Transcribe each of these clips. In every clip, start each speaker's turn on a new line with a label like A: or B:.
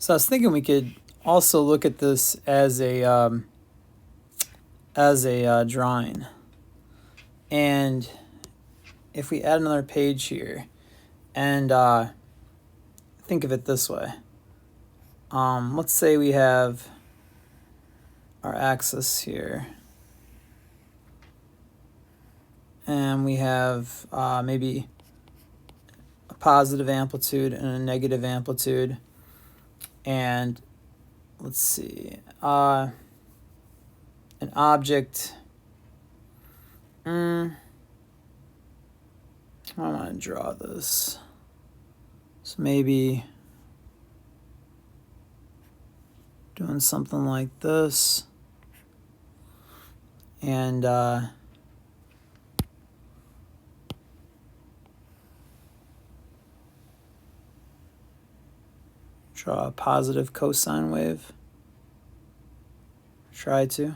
A: So I was thinking we could also look at this as a drawing. And if we add another page here and think of it this way. Let's say we have our axis here. And we have maybe a positive amplitude and a negative amplitude. And let's see, an object. I want to draw this. So maybe doing something like this. And draw a positive cosine wave. Try to.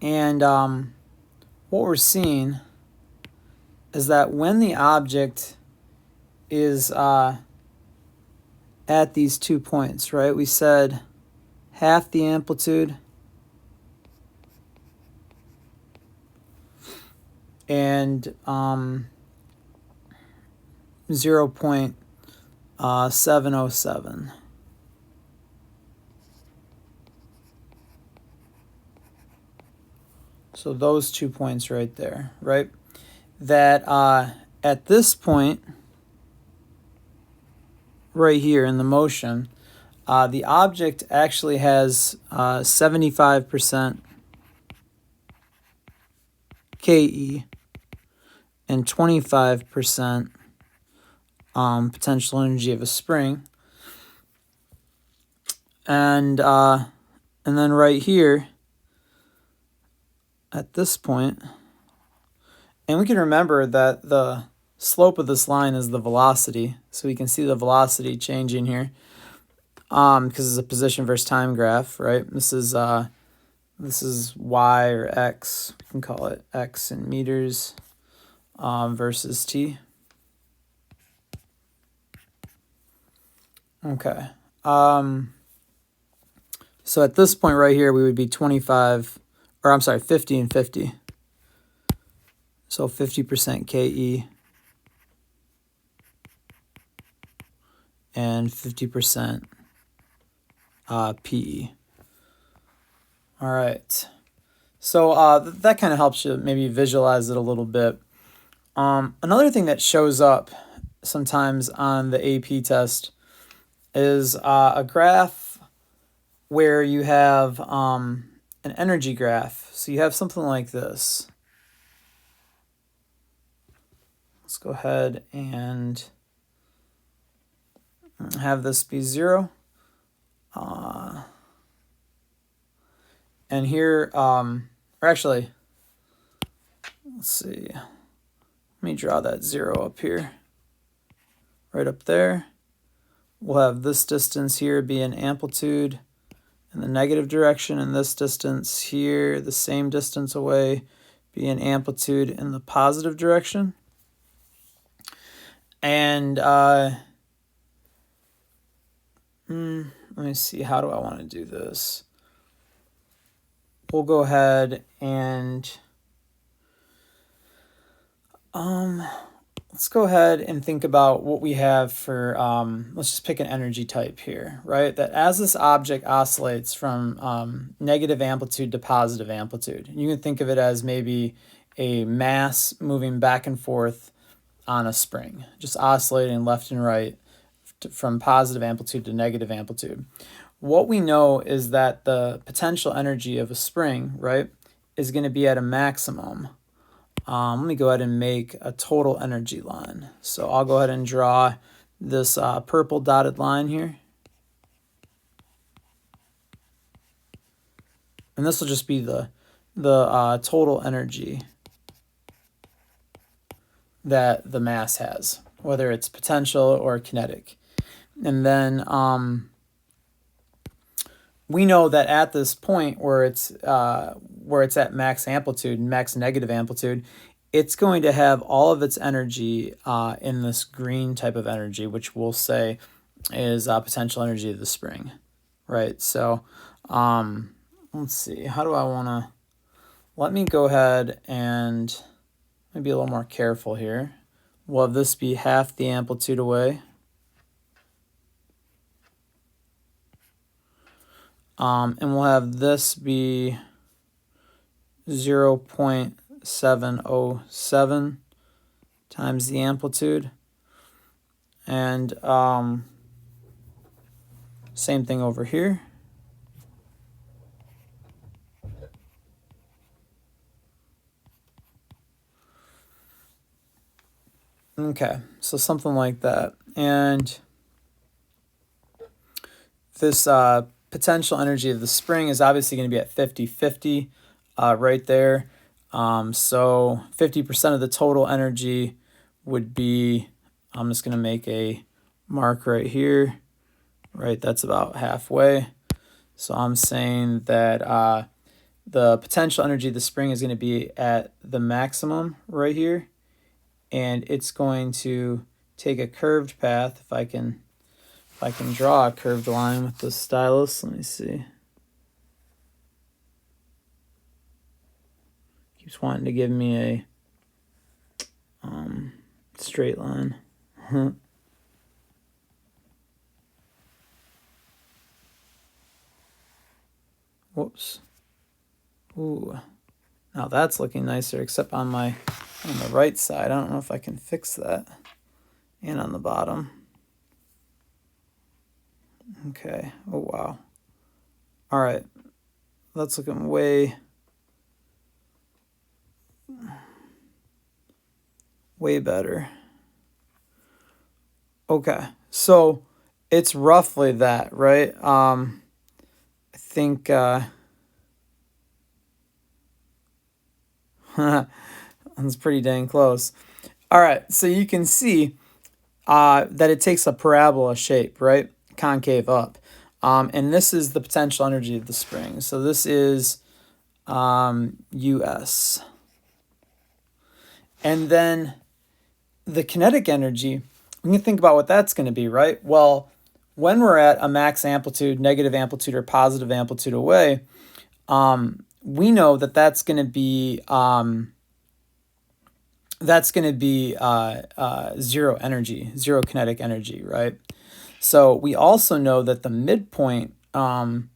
A: And what we're seeing is that when the object is at these 2 points, right? We said half the amplitude and 0.707. So those 2 points right there, right? That at this point, right here in the motion, the object actually has 75% Ke and 25% potential energy of a spring. And then right here, at this point, and we can remember that the slope of this line is the velocity, so we can see the velocity changing here because it's a position versus time graph, right? This is y or x. We can call it x in meters versus t. Okay. So at this point right here, we would be 50 and 50. So 50% Ke and 50% Pe. All right. So that kind of helps you maybe visualize it a little bit. Another thing that shows up sometimes on the AP test is a graph where you have an energy graph. So you have something like this. Let's go ahead and have this be 0. And here, or actually, let's see. Let me draw that 0 up here. Right up there. We'll have this distance here be an amplitude in the negative direction, and this distance here, the same distance away, be an amplitude in the positive direction. And let me see, how do I want to do this? We'll go ahead and let's go ahead and think about what we have for, let's just pick an energy type here, right? That as this object oscillates from negative amplitude to positive amplitude, you can think of it as maybe a mass moving back and forth on a spring, just oscillating left and right from positive amplitude to negative amplitude. What we know is that the potential energy of a spring, right, is going to be at a maximum. Let me go ahead and make a total energy line. So I'll go ahead and draw this purple dotted line here. And this will just be the total energy that the mass has, whether it's potential or kinetic. And then we know that at this point where it's at max amplitude, max negative amplitude, it's going to have all of its energy in this green type of energy, which we'll say is potential energy of the spring, right? So let's see, how do I want to, let me go ahead and maybe a little more careful here. We'll have this be half the amplitude away. And we'll have this be 0.707 times the amplitude. And same thing over here. Okay, so something like that. And this potential energy of the spring is obviously going to be at 50-50 right there. So 50% of the total energy would be, I'm just going to make a mark right here, right? That's about halfway. So I'm saying that the potential energy of the spring is going to be at the maximum right here. And it's going to take a curved path. If I can draw a curved line with the stylus, let me see. Keeps wanting to give me a straight line. Whoops. Ooh. Now that's looking nicer, except on the right side. I don't know if I can fix that. And on the bottom. Okay. Oh, wow. All right. That's looking way better. Okay. So it's roughly that, right? I think that's pretty dang close. All right. So you can see that it takes a parabola shape, right? Concave up. And this is the potential energy of the spring. So this is US. And then the kinetic energy, we can think about what that's going to be, right? Well, when we're at a max amplitude, negative amplitude, or positive amplitude away, we know that that's going to be zero energy, zero kinetic energy, right? So we also know that the midpoint is going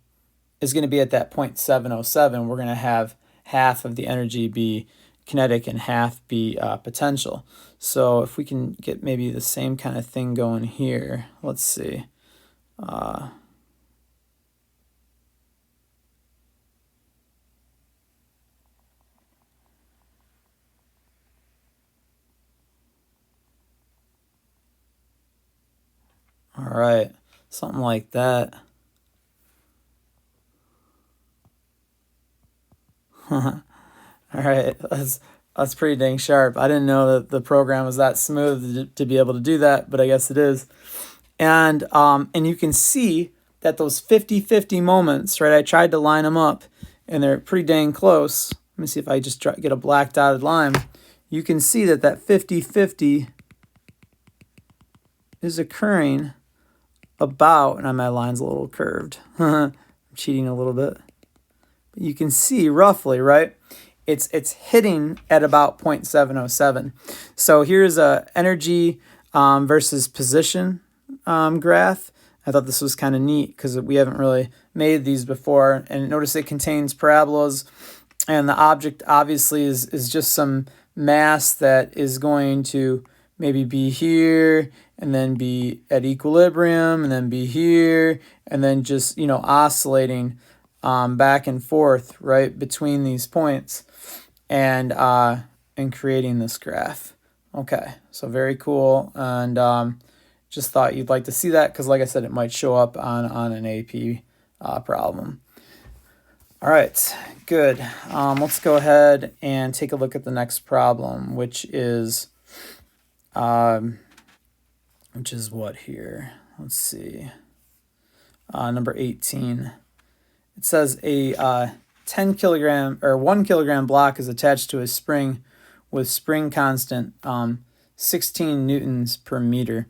A: to be at that 0.707. We're going to have half of the energy be kinetic and half be potential. So if we can get maybe the same kind of thing going here, let's see. All right, something like that. All right, that's pretty dang sharp. I didn't know that the program was that smooth to be able to do that, but I guess it is. And you can see that those 50-50 moments, right? I tried to line them up, and they're pretty dang close. Let me see if I just get a black dotted line. You can see that 50-50 is occurring about, and my line's a little curved. I'm cheating a little bit. But you can see roughly, right? It's hitting at about 0.707. So here's a energy versus position graph. I thought this was kind of neat because we haven't really made these before. And notice it contains parabolas, and the object obviously is just some mass that is going to maybe be here and then be at equilibrium and then be here and then just, oscillating back and forth, right, between these points and creating this graph. Okay, so very cool. And just thought you'd like to see that because, like I said, it might show up on an AP problem. All right, good. Let's go ahead and take a look at the next problem, which is what here? Let's see. Number 18. It says a 10 kilogram or 1 kilogram block is attached to a spring with spring constant 16 newtons per meter.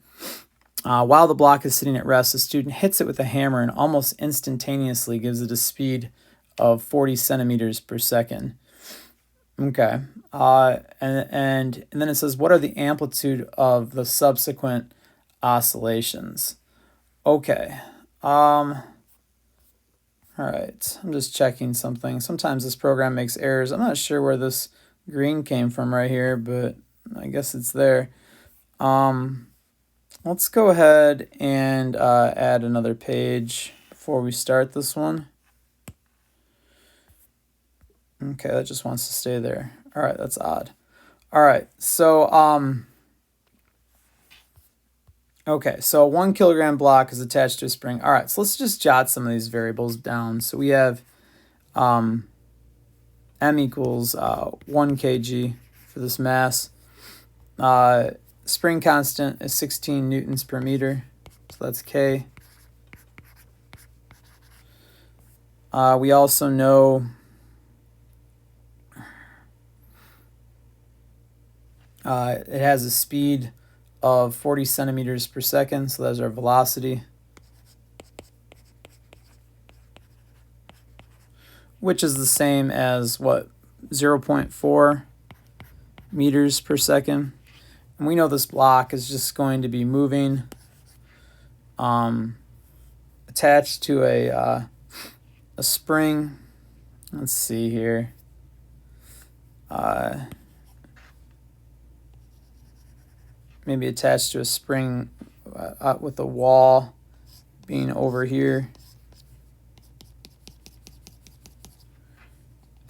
A: While the block is sitting at rest, the student hits it with a hammer and almost instantaneously gives it a speed of 40 centimeters per second. Okay. And then it says, what are the amplitude of the subsequent oscillations? Okay. All right. I'm just checking something. Sometimes this program makes errors. I'm not sure where this green came from right here, but I guess it's there. Let's go ahead and add another page before we start this one. Okay, that just wants to stay there. All right, that's odd. All right, so okay, so a 1 kilogram block is attached to a spring. All right, so let's just jot some of these variables down. So we have M equals 1 kg for this mass. Spring constant is 16 newtons per meter, so that's K. We also know it has a speed of 40 centimeters per second, so that's our velocity, which is the same as what, 0.4 meters per second. And we know this block is just going to be moving attached to a spring. Let's see here. Maybe attached to a spring with a wall being over here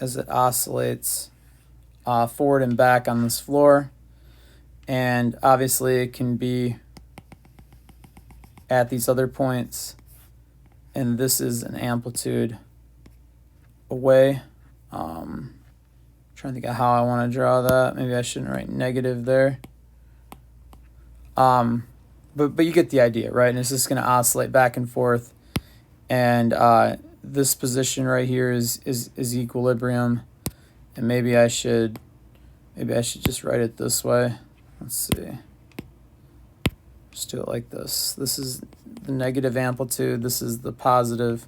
A: as it oscillates forward and back on this floor. And obviously it can be at these other points, and this is an amplitude away. Trying to think of how I want to draw that. Maybe I shouldn't write negative there. But you get the idea, right? And it's just going to oscillate back and forth, and this position right here is equilibrium, and maybe I should just write it this way. Let's see. Just do it like this. This is the negative amplitude, this is the positive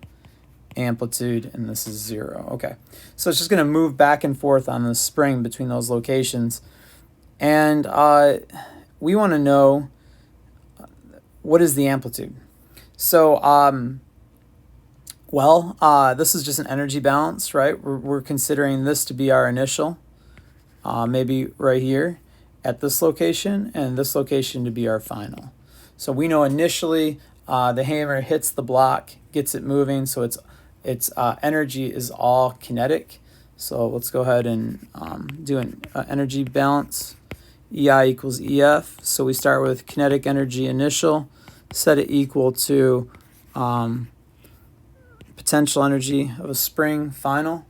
A: amplitude, and this is 0. Okay, so it's just going to move back and forth on the spring between those locations, and we want to know what is the amplitude. So this is just an energy balance, right? We're considering this to be our initial, maybe right here at this location, and this location to be our final. So we know initially the hammer hits the block, gets it moving, so its energy is all kinetic. So let's go ahead and do an energy balance. EI equals EF. So we start with kinetic energy initial, set it equal to potential energy of a spring final,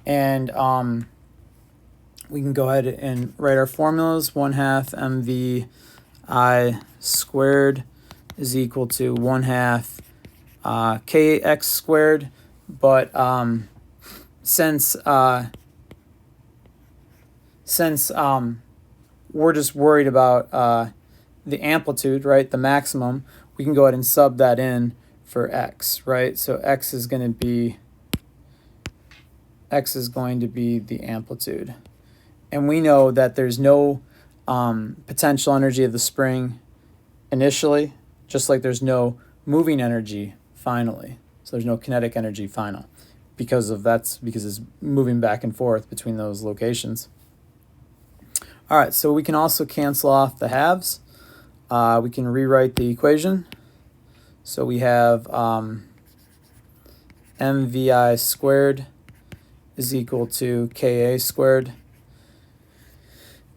A: and we can go ahead and write our formulas. 1/2 mvi squared is equal to 1/2 kx squared, but since we're just worried about the amplitude, right, the maximum, we can go ahead and sub that in for x, right? So x is going to be the amplitude. And we know that there's no potential energy of the spring initially, just like there's no moving energy finally. So there's no kinetic energy final because it's moving back and forth between those locations. All right, so we can also cancel off the halves. We can rewrite the equation. So we have mvi squared is equal to ka squared.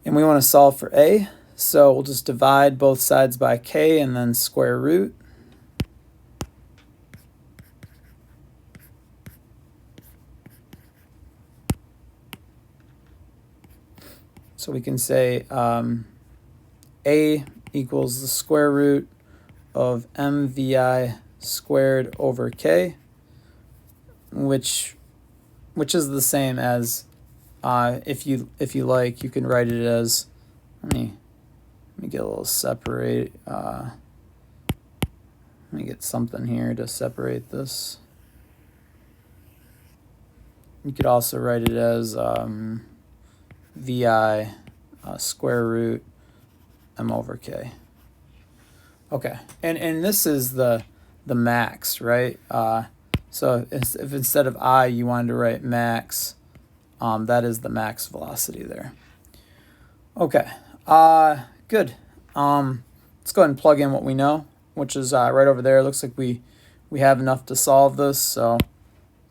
A: And we want to solve for a, so we'll just divide both sides by k and then square root. So we can say a equals the square root of mvi squared over k, which is the same as, if you like, you can write it as, let me get a little separate. Let me get something here to separate this. You could also write it as VI square root M over K. Okay, and this is the max, right? So if instead of I you wanted to write max, that is the max velocity there. Okay, good. Let's go ahead and plug in what we know, which is right over there. It looks like we have enough to solve this, so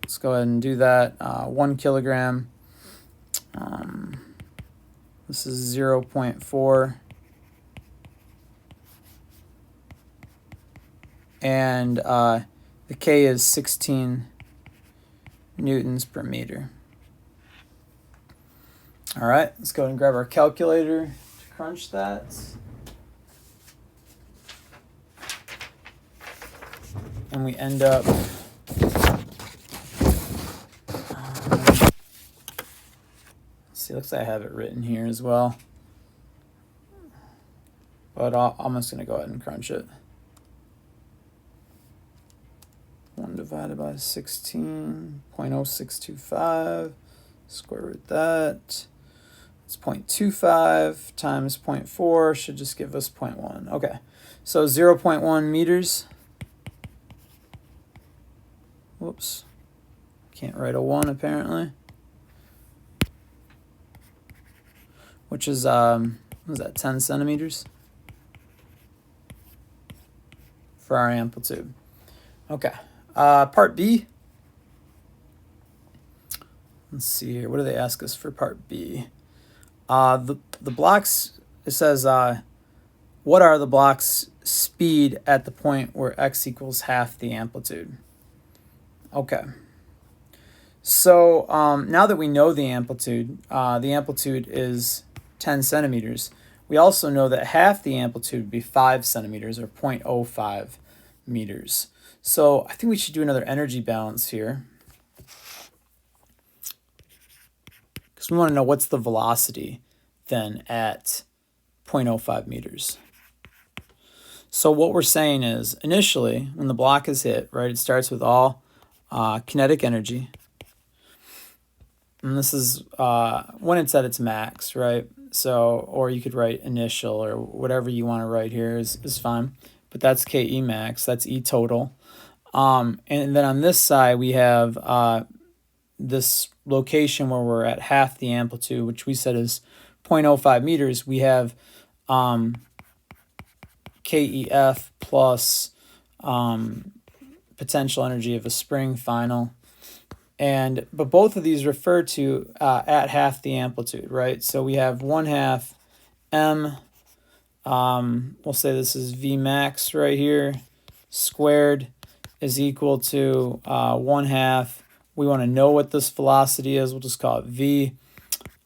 A: let's go ahead and do that. 1 kilogram. This is 0.4. And the K is 16 newtons per meter. All right, let's go ahead and grab our calculator to crunch that. And we end up see, looks like I have it written here as well. But I'm just going to go ahead and crunch it. 1 divided by 16.0625, square root that. It's 0.25 times 0.4 should just give us 0.1. Okay, so 0.1 meters. Whoops, can't write a 1 apparently. Which is, what is that, 10 centimeters? For our amplitude. Okay, part B. Let's see here, what do they ask us for part B? The blocks, it says, what are the blocks' speed at the point where x equals half the amplitude? Okay. So now that we know the amplitude is 10 centimeters. We also know that half the amplitude would be 5 centimeters, or 0.05 meters. So I think we should do another energy balance here, because we want to know what's the velocity then at 0.05 meters. So what we're saying is, initially, when the block is hit, right, it starts with all kinetic energy. And this is when it's at its max, right? So, or you could write initial, or whatever you want to write here is fine. But that's KE max, that's E total. And then on this side, we have this location where we're at half the amplitude, which we said is 0.05 meters. We have KEF plus potential energy of a spring final. But both of these refer to at half the amplitude, right? So we have 1/2 m, we'll say this is V max right here, squared is equal to 1/2. We want to know what this velocity is. We'll just call it V,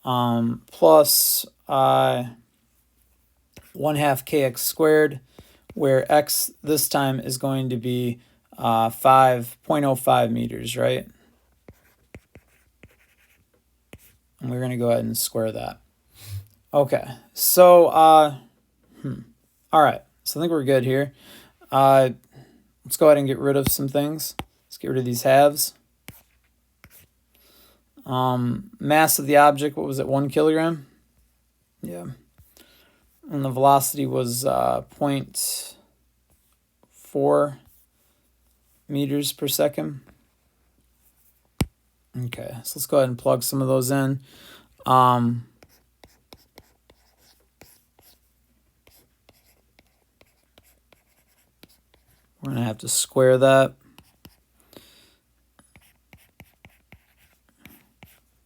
A: plus 1/2 kx squared, where x this time is going to be 0.05 meters, right? And we're going to go ahead and square that. Okay, so, all right, so I think we're good here. Let's go ahead and get rid of some things. Let's get rid of these halves. Mass of the object, what was it, 1 kilogram? Yeah. And the velocity was 0.4 meters per second. Okay, so let's go ahead and plug some of those in. We're going to have to square that.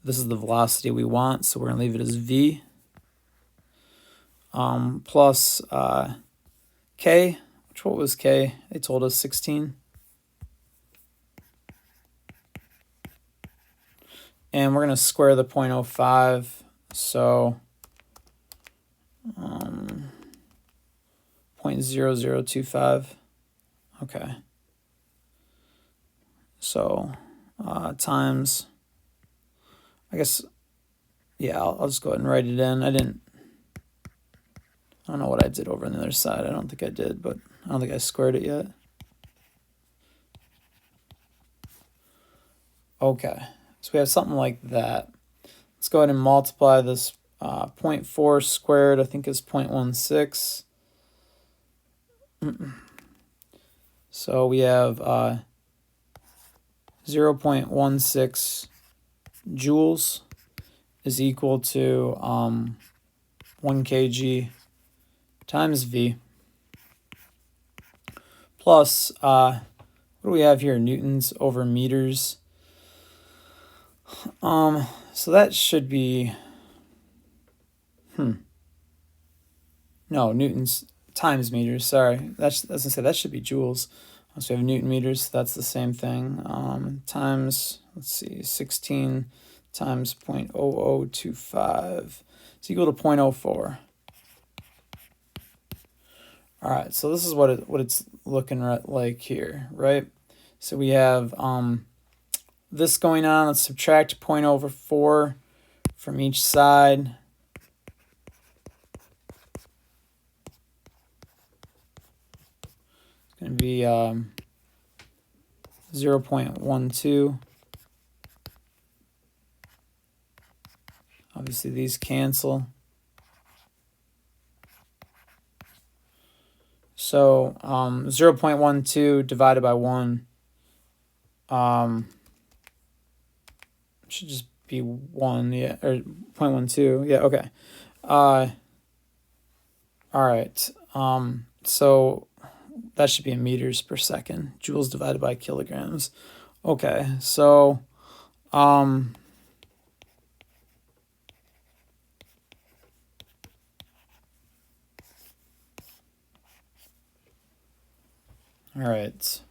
A: This is the velocity we want, so we're going to leave it as V. Plus K, which what was K? They told us 16. And we're going to square the 0.05, so 0.0025. Okay. So times, I guess, yeah, I'll just go ahead and write it in. I don't know what I did over on the other side. I don't think I did, but I don't think I squared it yet. Okay, so we have something like that. Let's go ahead and multiply this 0.4 squared, I think is 0.16. So we have 0.16 joules is equal to 1 kg times V plus, what do we have here? Newtons over meters. So that should be, no, newtons times meters, sorry. That's as I said, that should be joules. So we have Newton meters, so that's the same thing. Times, let's see, 16 times 0.0025 is equal to 0.04. All right, so this is what it's looking like here, right? So we have this going on. Let's subtract 0.04 from each side. It's going to be 0.12. Obviously, these cancel. So 0.12 divided by 1 should just be 1, yeah, or 0.12, yeah, okay. All right, so that should be in meters per second, joules divided by kilograms. Okay, so all right.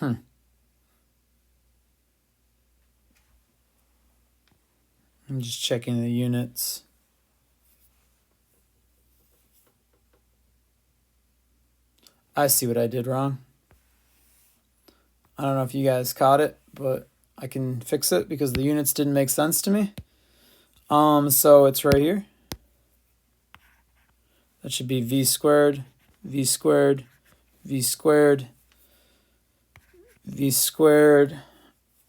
A: I'm just checking the units. I see what I did wrong. I don't know if you guys caught it, but I can fix it because the units didn't make sense to me. So it's right here. That should be v squared, v squared, v squared, v squared.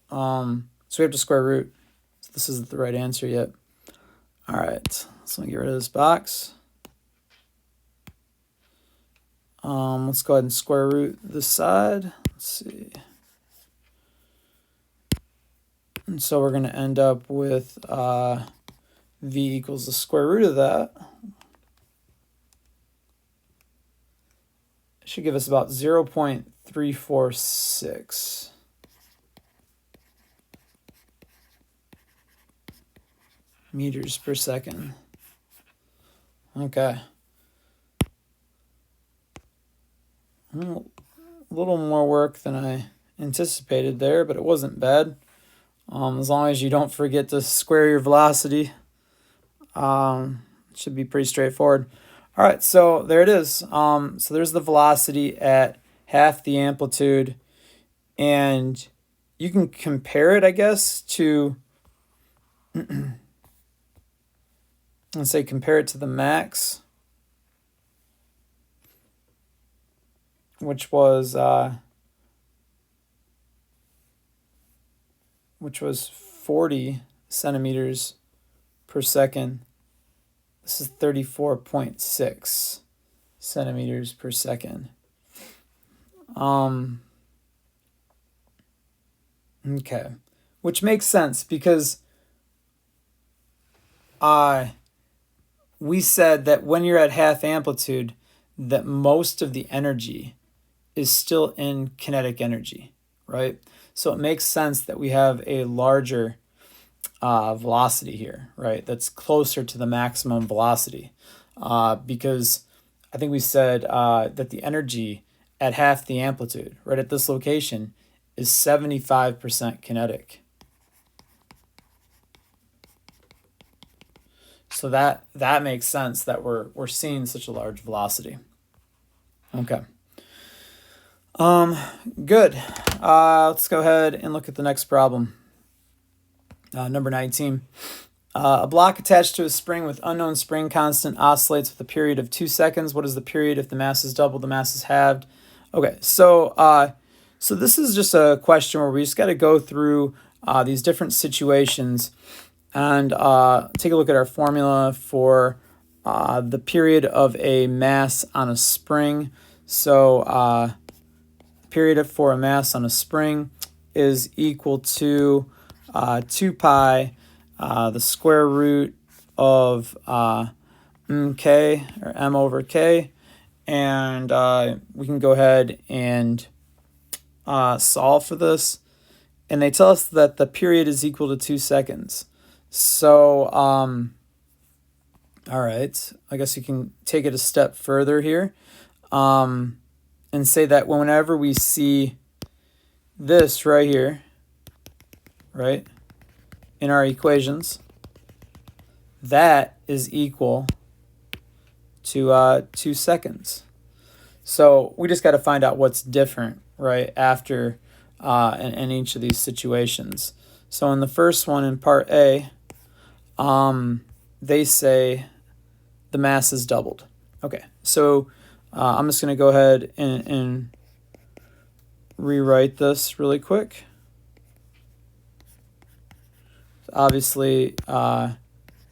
A: So we have to square root. So this isn't the right answer yet. All right, so let me get rid of this box. Let's go ahead and square root this side. Let's see. And so we're going to end up with v equals the square root of that. It should give us about 0.346. meters per second. Okay. Well, a little more work than I anticipated there, but it wasn't bad. As long as you don't forget to square your velocity, it should be pretty straightforward. All right, so there it is. So there's the velocity at half the amplitude, and you can compare it, I guess, to let's say compare it to the max, which was 40 centimeters per second. This is 34.6 centimeters per second. Okay, which makes sense because we said that when you're at half amplitude, that most of the energy is still in kinetic energy, right? So it makes sense that we have a larger velocity here, right? That's closer to the maximum velocity because I think we said that the energy at half the amplitude, right at this location, is 75% kinetic. So that makes sense that we're seeing such a large velocity. Okay. Good. Let's go ahead and look at the next problem. Number 19. A block attached to a spring with unknown spring constant oscillates with a period of 2 seconds. What is the period if the mass is doubled, the mass is halved? Okay, so this is just a question where we just got to go through these different situations and take a look at our formula for the period of a mass on a spring. So period for a mass on a spring is equal to 2 pi the square root of k, or m over k, and we can go ahead and solve for this. And they tell us that the period is equal to 2 seconds. So, all right, I guess you can take it a step further here and say that whenever we see this right here, right, in our equations, that is equal to 2 seconds. So we just got to find out what's different, right, after in each of these situations. So in the first one, in part A, they say the mass is doubled. Okay, so I'm just going to go ahead and rewrite this really quick. Obviously, the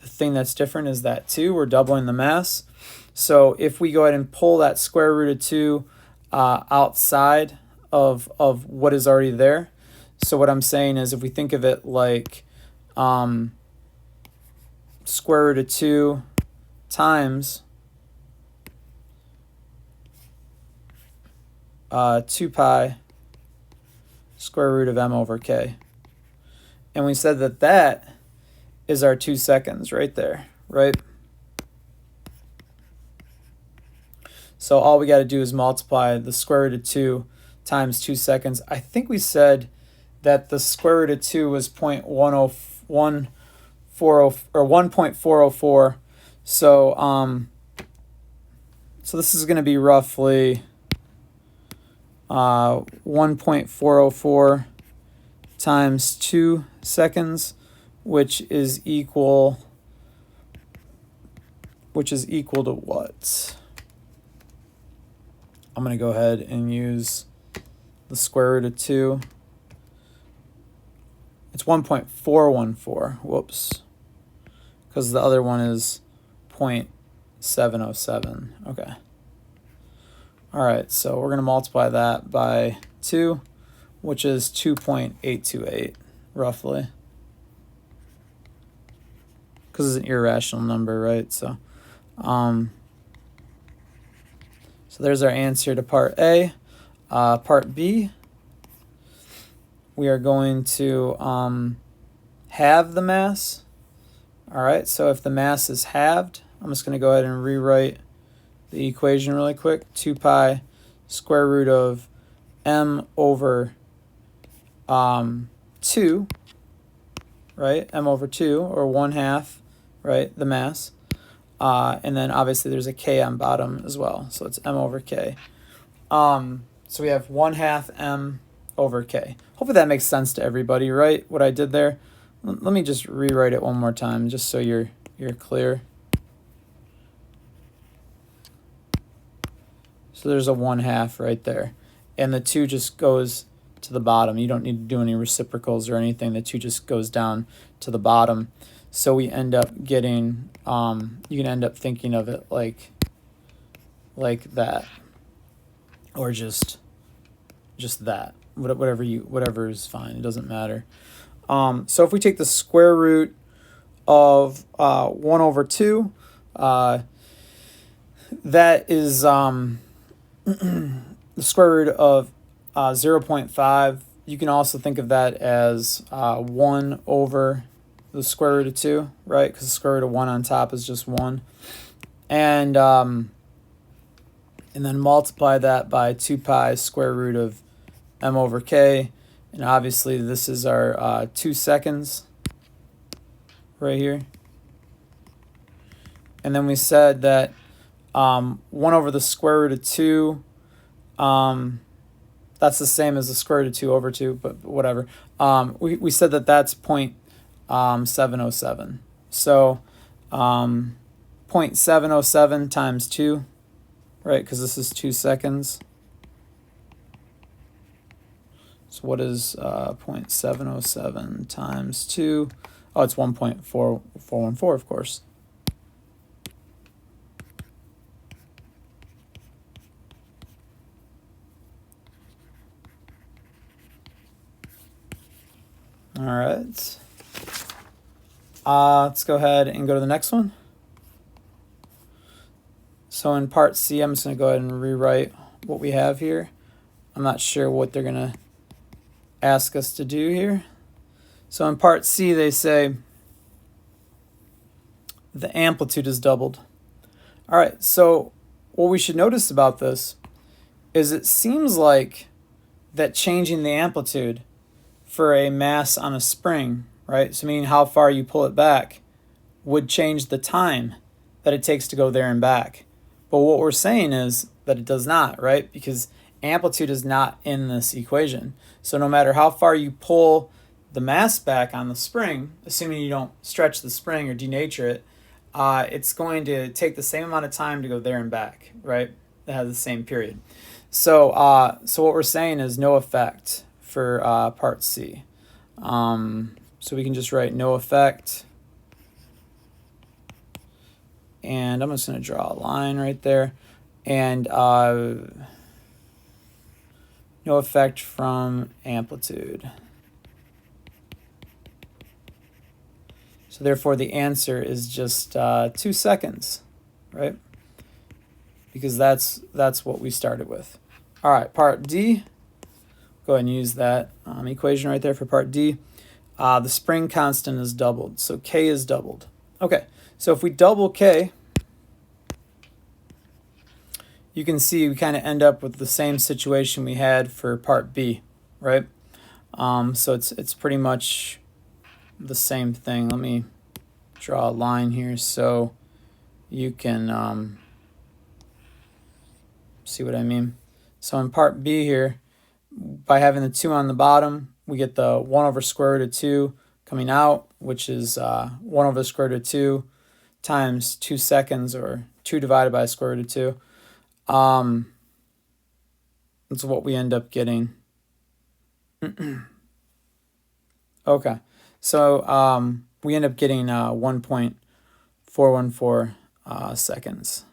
A: thing that's different is that 2, we're doubling the mass. So if we go ahead and pull that square root of 2 outside of what is already there, so what I'm saying is if we think of it like square root of 2 times 2 pi square root of m over k. And we said that that is our 2 seconds right there, right? So all we got to do is multiply the square root of 2 times 2 seconds. I think we said that the square root of 2 was 0.140 or 1.404. So so this is going to be roughly 1.404 times 2 seconds, which is equal to what? I'm going to go ahead and use the square root of 2. It's 1.414. Whoops. Because the other one is 0.707. Okay. All right, so we're going to multiply that by 2, which is 2.828, roughly. Because it's an irrational number, right? So there's our answer to part A. Part B, we are going to halve the mass. All right, so if the mass is halved, I'm just going to go ahead and rewrite the equation really quick. 2 pi square root of m over 2, right? M over 2, or 1/2, right? The mass. And then obviously there's a k on bottom as well. So it's m over k. So we have 1/2 m over k. Hopefully that makes sense to everybody, right? What I did there. Let me just rewrite it one more time just so you're clear. So there's a 1/2 right there. And the 2 just goes to the bottom. You don't need to do any reciprocals or anything. The 2 just goes down to the bottom. So we end up getting, you can end up thinking of it like that, or just that, whatever is fine. It doesn't matter. So if we take the square root of 1 over 2, that is the square root of 0.5. You can also think of that as 1 over the square root of 2, right? Because the square root of 1 on top is just 1. And then multiply that by 2 pi square root of m over k. And obviously this is our 2 seconds right here. And then we said that 1 over the square root of 2, that's the same as the square root of 2 over 2, but whatever. We said that that's 0.707. So 0.707 times 2, right, because this is 2 seconds. So what is 0.707 times 2? Oh, it's 1.4414, of course. All right. Let's go ahead and go to the next one. So in part C, I'm just going to go ahead and rewrite what we have here. I'm not sure what they're going to ask us to do here. So in part C, they say the amplitude is doubled. All right, so what we should notice about this is it seems like that changing the amplitude for a mass on a spring, right, so meaning how far you pull it back, would change the time that it takes to go there and back. But what we're saying is that it does not, right? Because amplitude is not in this equation. So no matter how far you pull the mass back on the spring, assuming you don't stretch the spring or denature it, it's going to take the same amount of time to go there and back, right? That has the same period. So, so what we're saying is no effect for part C. So we can just write no effect. And I'm just going to draw a line right there. And no effect from amplitude. So therefore the answer is just 2 seconds, right? Because that's what we started with. All right, part D. Go ahead and use that equation right there for part D. The spring constant is doubled, so K is doubled. Okay, so if we double K, you can see we kind of end up with the same situation we had for part B, right? So it's pretty much the same thing. Let me draw a line here so you can see what I mean. So in part B here, by having the 2 on the bottom, we get the 1 over square root of 2 coming out, which is 1 over the square root of 2 times 2 seconds, or 2 divided by the square root of 2. That's what we end up getting. Okay, so we end up getting 1.414 seconds.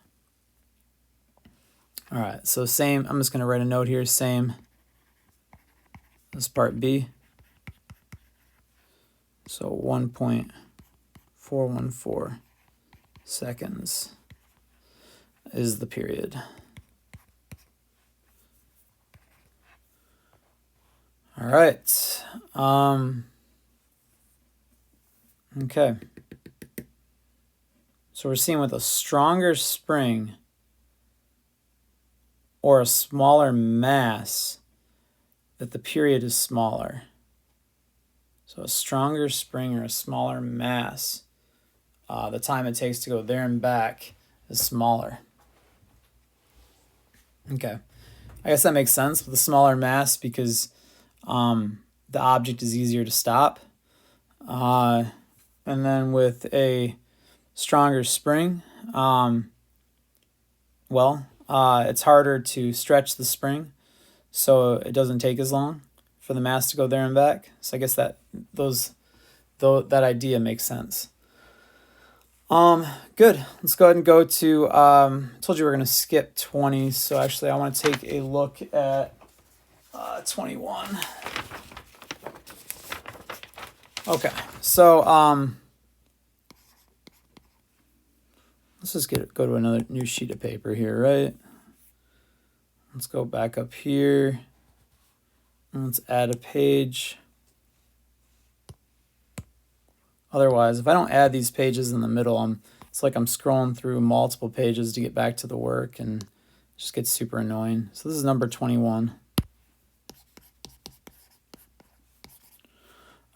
A: All right, so same, I'm just going to write a note here, same as part B. So 1.414 seconds is the period. All right. Okay. So we're seeing with a stronger spring or a smaller mass that the period is smaller. So a stronger spring or a smaller mass, the time it takes to go there and back is smaller. Okay. I guess that makes sense with a smaller mass because the object is easier to stop. And then with a stronger spring, it's harder to stretch the spring, so it doesn't take as long for the mass to go there and back. So I guess that idea makes sense. Good. Let's go ahead and go to, told you we're going to skip 20, so actually I want to take a look at 21. Okay, so let's just go to another new sheet of paper here, right? Let's go back up here. And let's add a page. Otherwise, if I don't add these pages in the middle, it's like I'm scrolling through multiple pages to get back to the work, and it just gets super annoying. So this is number 21.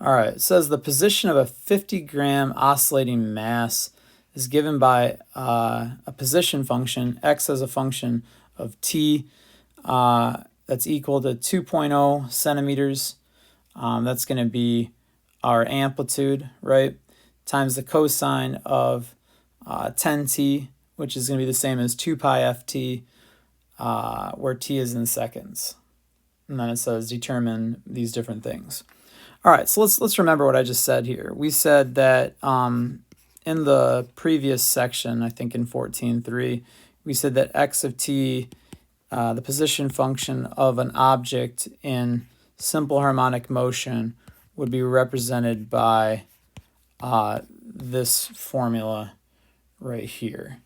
A: All right, it says the position of a 50-gram oscillating mass is given by a position function, x as a function of t, that's equal to 2.0 centimeters. That's going to be our amplitude, right, times the cosine of 10t, which is going to be the same as 2 pi ft, where t is in seconds. and then it says determine these different things. All right, so let's remember what I just said here. We said that in the previous section, I think in 14.3, we said that x of t, the position function of an object in simple harmonic motion, would be represented by this formula right here.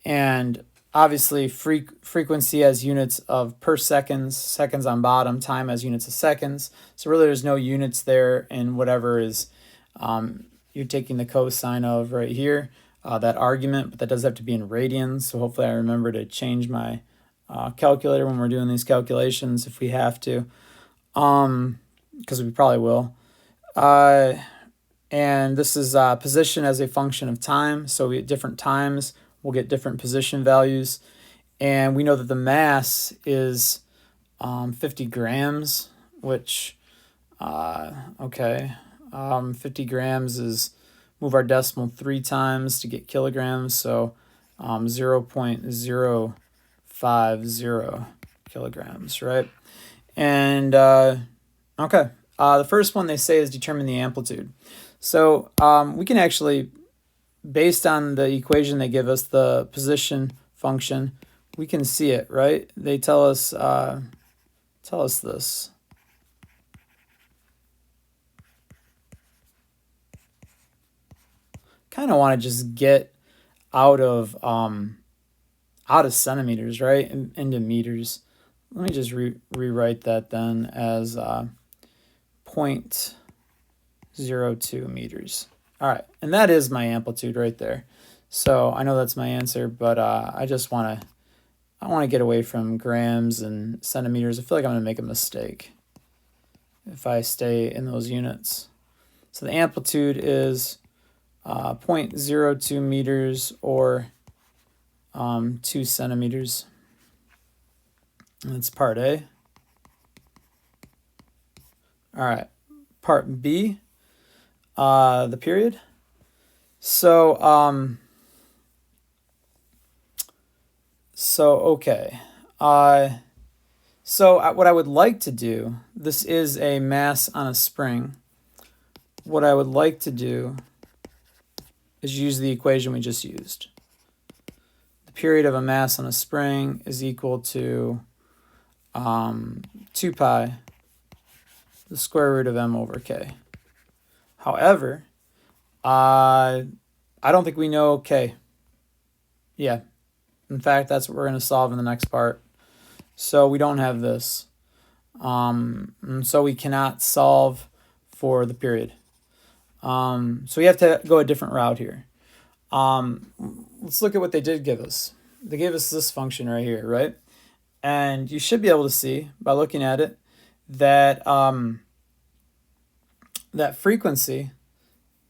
A: And obviously frequency as units of per seconds, seconds on bottom, time as units of seconds. So really there's no units there in whatever is you're taking the cosine of right here, that argument, but that does have to be in radians. So hopefully I remember to change my calculator when we're doing these calculations if we have to, because we probably will. And this is position as a function of time. So at different times, we'll get different position values. And we know that the mass is 50 grams, which, okay, 50 grams is, move our decimal 3 times to get kilograms. So 0.050 kilograms, right? And, okay, the first one they say is determine the amplitude. So we can actually, based on the equation they give us, the position function, we can see it, right? They tell us this. Kind of want to just get out of centimeters, right, into meters. Let me just rewrite that then as 0.02 meters. All right, and that is my amplitude right there. So I know that's my answer, but I want to get away from grams and centimeters. I feel like I'm going to make a mistake if I stay in those units. So the amplitude is 0.02 meters or 2 centimeters. And that's part A. All right, part B, the period. So, okay. So what I would like to do, this is a mass on a spring. What I would like to do is use the equation we just used. The period of a mass on a spring is equal to 2 pi, the square root of m over k. However, I don't think we know k. Yeah, in fact, that's what we're going to solve in the next part. So we don't have this. And so we cannot solve for the period. So we have to go a different route here. Let's look at what they did give us. They gave us this function right here, right? And you should be able to see by looking at it that that frequency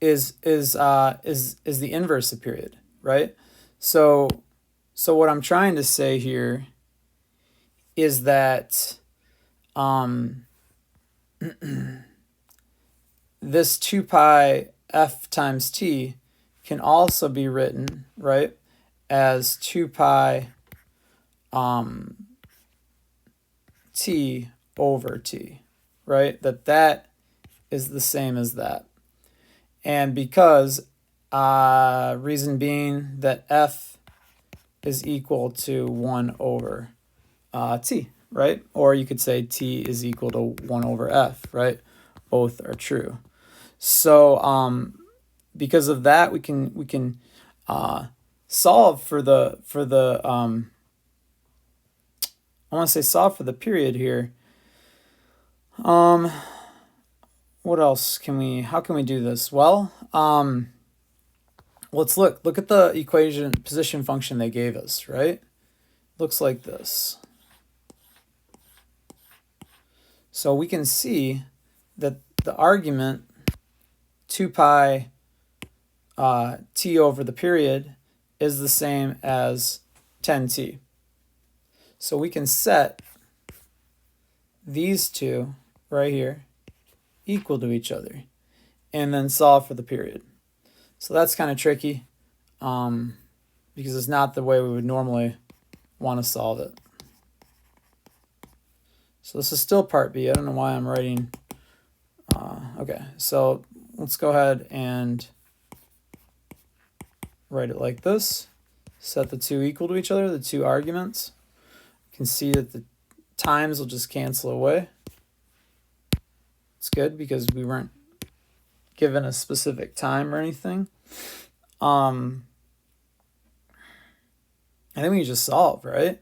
A: is the inverse of period, right? So what I'm trying to say here is that this 2 pi f times t can also be written, right, as 2 pi t over t, right? That is the same as that. And because, reason being that f is equal to 1 over t, right? Or you could say t is equal to 1 over f, right? Both are true. So because of that, we can solve for the I want to say solve for the period here. What else how can we do this? Well, let's look at the equation position function they gave us, right? Looks like this. So we can see that the argument 2 pi t over the period is the same as 10t. So we can set these two right here equal to each other and then solve for the period. So that's kind of tricky because it's not the way we would normally want to solve it. So this is still part B. I don't know why I'm writing. Okay, so let's go ahead and write it like this. Set the two equal to each other, the two arguments. You can see that the times will just cancel away. It's good because we weren't given a specific time or anything. I think we just solve, right?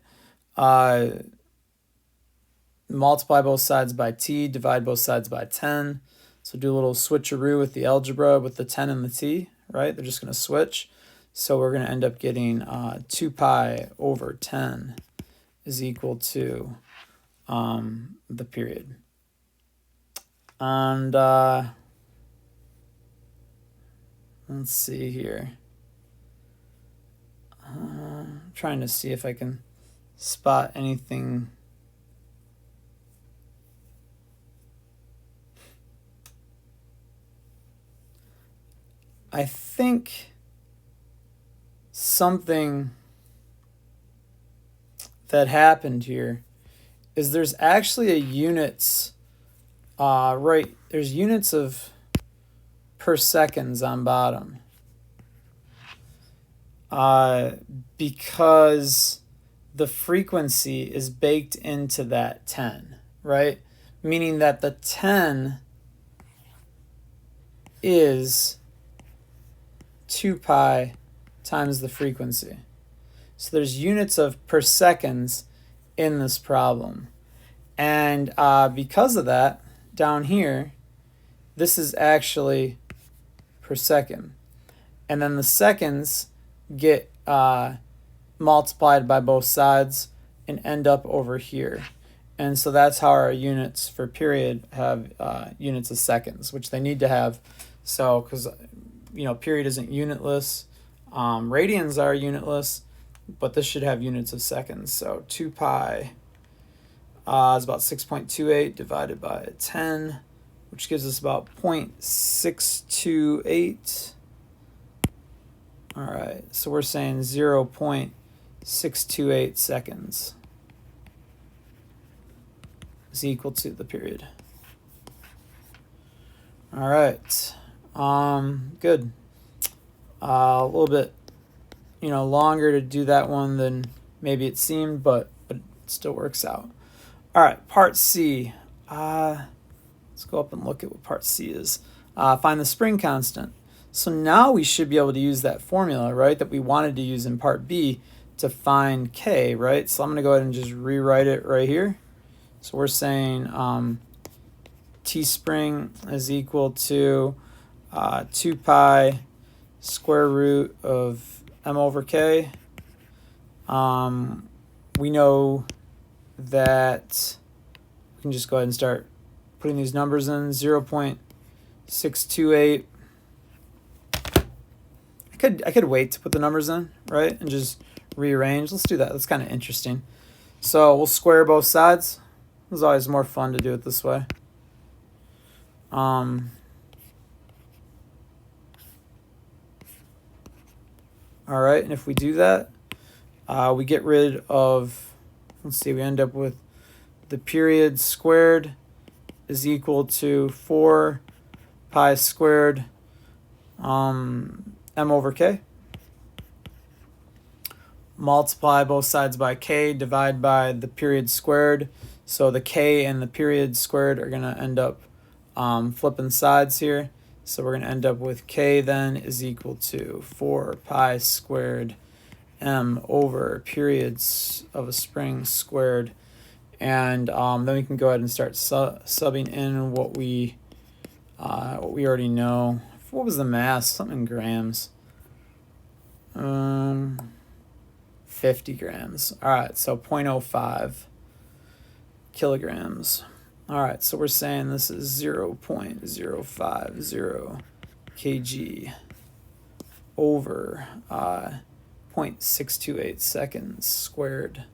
A: Multiply both sides by t, divide both sides by 10. So do a little switcheroo with the algebra with the 10 and the t, right? They're just going to switch. So we're going to end up getting 2 pi over 10 is equal to the period. And let's see here. I'm trying to see if I can spot anything. I think something that happened here is there's actually a units, right, there's units of per seconds on bottom. Because the frequency is baked into that 10, right? Meaning that the 10 is 2 pi times the frequency. So there's units of per seconds in this problem. And because of that, down here, this is actually per second. And then the seconds get multiplied by both sides and end up over here. And so that's how our units for period have units of seconds, which they need to have. So, because, period isn't unitless. Radians are unitless, but this should have units of seconds. So 2 pi is about 6.28 divided by 10, which gives us about 0.628. All right, so we're saying 0.628 seconds is equal to the period. All right, good. A little bit, longer to do that one than maybe it seemed, but it still works out. All right, part C. Let's go up and look at what part C is. Find the spring constant. So now we should be able to use that formula, right, that we wanted to use in part B to find K, right? So I'm going to go ahead and just rewrite it right here. So we're saying T spring is equal to 2 pi square root of m over K. We know that we can just go ahead and start putting these numbers in. 0.628. I could wait to put the numbers in, right, and just rearrange. Let's do that. That's kind of interesting. So we'll square both sides. It's always more fun to do it this way. All right, and if we do that, we get rid of, let's see, we end up with the period squared is equal to 4 pi squared m over K. Multiply both sides by K, divide by the period squared. So the K and the period squared are going to end up flipping sides here. So we're going to end up with K then is equal to 4 pi squared m over periods of a spring squared. And then we can go ahead and start subbing in what we already know. What was the mass? Something in grams. 50 grams. All right, so 0.05 kilograms. All right, so we're saying this is 0.050 kg over 0.628 seconds squared.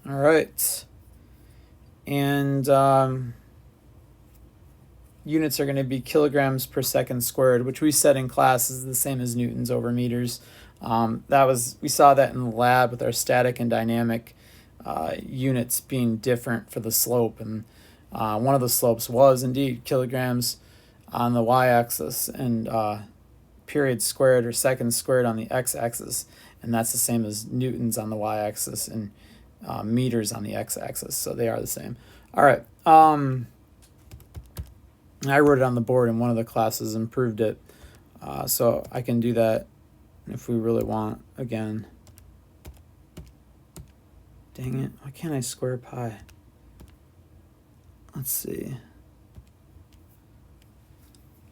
A: All right. And units are going to be kilograms per second squared, which we said in class is the same as newtons over meters. We saw that in the lab with our static and dynamic units being different for the slope, and one of the slopes was indeed kilograms on the y-axis and period squared or seconds squared on the x-axis, and that's the same as newtons on the y-axis and meters on the x-axis, so they are the same. All right. I wrote it on the board in one of the classes and proved it, so I can do that if we really want again. Dang it, why can't I square pi? Let's see.